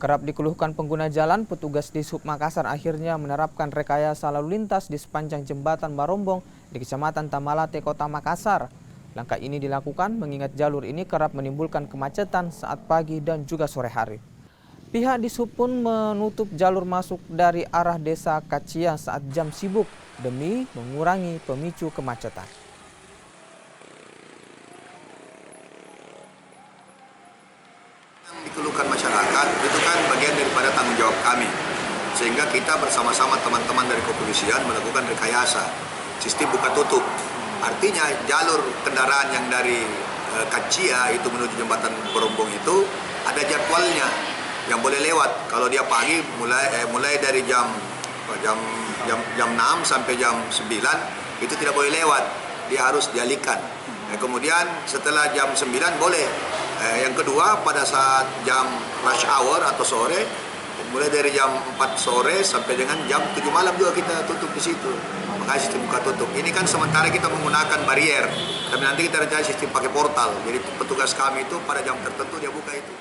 Kerap dikeluhkan pengguna jalan, petugas di Sub Makassar akhirnya menerapkan rekayasa lalu lintas di sepanjang jembatan Barombong di Kecamatan Tamalate, Kota Makassar. Langkah ini dilakukan mengingat jalur ini kerap menimbulkan kemacetan saat pagi dan juga sore hari. Pihak di Sub pun menutup jalur masuk dari arah desa Kacia saat jam sibuk demi mengurangi pemicu kemacetan. Dikeluhkan masyarakat itu kan bagian daripada tanggung jawab kami, sehingga kita bersama-sama teman-teman dari kepolisian melakukan rekayasa sistem buka tutup. Artinya jalur kendaraan yang dari Kacia itu menuju jembatan Barombong itu ada jadwalnya yang boleh lewat. Kalau dia pagi mulai dari jam 6 sampai jam 9 itu tidak boleh lewat, dia harus dialihkan. Kemudian setelah jam 9 boleh. Yang kedua, pada saat jam rush hour atau sore, mulai dari jam 4 sore sampai dengan jam 7 malam juga kita tutup di situ. Makanya sistem buka tutup. Ini kan sementara kita menggunakan barier, tapi nanti kita rencana sistem pakai portal. Jadi petugas kami itu pada jam tertentu dia buka itu.